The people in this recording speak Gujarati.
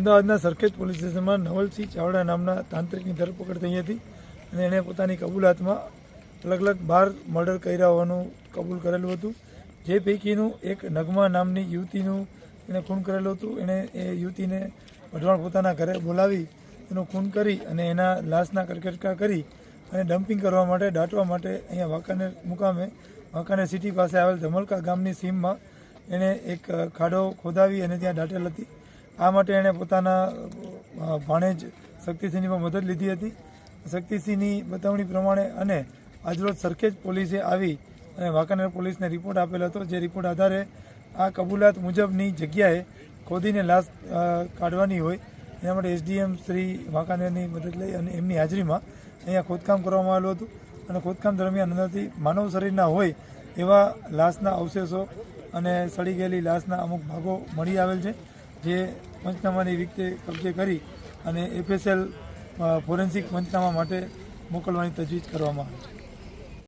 અમદાવાદના સરખેજ પોલીસ સ્ટેશનમાં નવલસિંહ ચાવડા નામના તાંત્રિકની ધરપકડ થઈ હતી અને એણે પોતાની કબૂલાતમાં અલગ અલગ 12 મર્ડર કર્યા હોવાનું કબૂલ કરેલું હતું, જે પૈકીનું એક નગમા નામની યુવતીનું એણે ખૂન કરેલું હતું. એણે એ યુવતીને વઢવાણ પોતાના ઘરે બોલાવી એનું ખૂન કરી અને એના લાશના કરકટકા કરી અને ડમ્પિંગ કરવા માટે દાટવા માટે અહીંયા વાંકાનેર મુકામે વાંકાનેર સિટી પાસે આવેલ ધમલકા ગામની સીમમાં એણે એક ખાડો ખોદાવી અને ત્યાં દાટેલ હતી. આ માટે એણે પોતાના ભાણેજ શક્તિસિંહની પણ મદદ લીધી હતી. શક્તિસિંહની બતાવણી પ્રમાણે અને આજરોજ સરખેજ પોલીસે આવી અને વાંકાનેર પોલીસને રિપોર્ટ આપેલ હતો, જે રિપોર્ટ આધારે આ કબૂલાત મુજબની જગ્યાએ ખોદીને લાશ કાઢવાની હોય એના માટે એસડીએમ શ્રી વાંકાનેરની મદદ લઈ અને એમની હાજરીમાં અહીંયા ખોદકામ કરવામાં આવેલું હતું અને ખોદકામ દરમિયાન અંદરથી માનવ શરીરના હોય એવા લાશના અવશેષો અને સડી ગયેલી લાશના અમુક ભાગો મળી આવેલ છે, જે પંચનામાની રીતે કબજે કરી અને એફએસએલ ફોરેન્સિક પંચનામા માટે મોકલવાની તજવીજ કરવામાં આવે છે.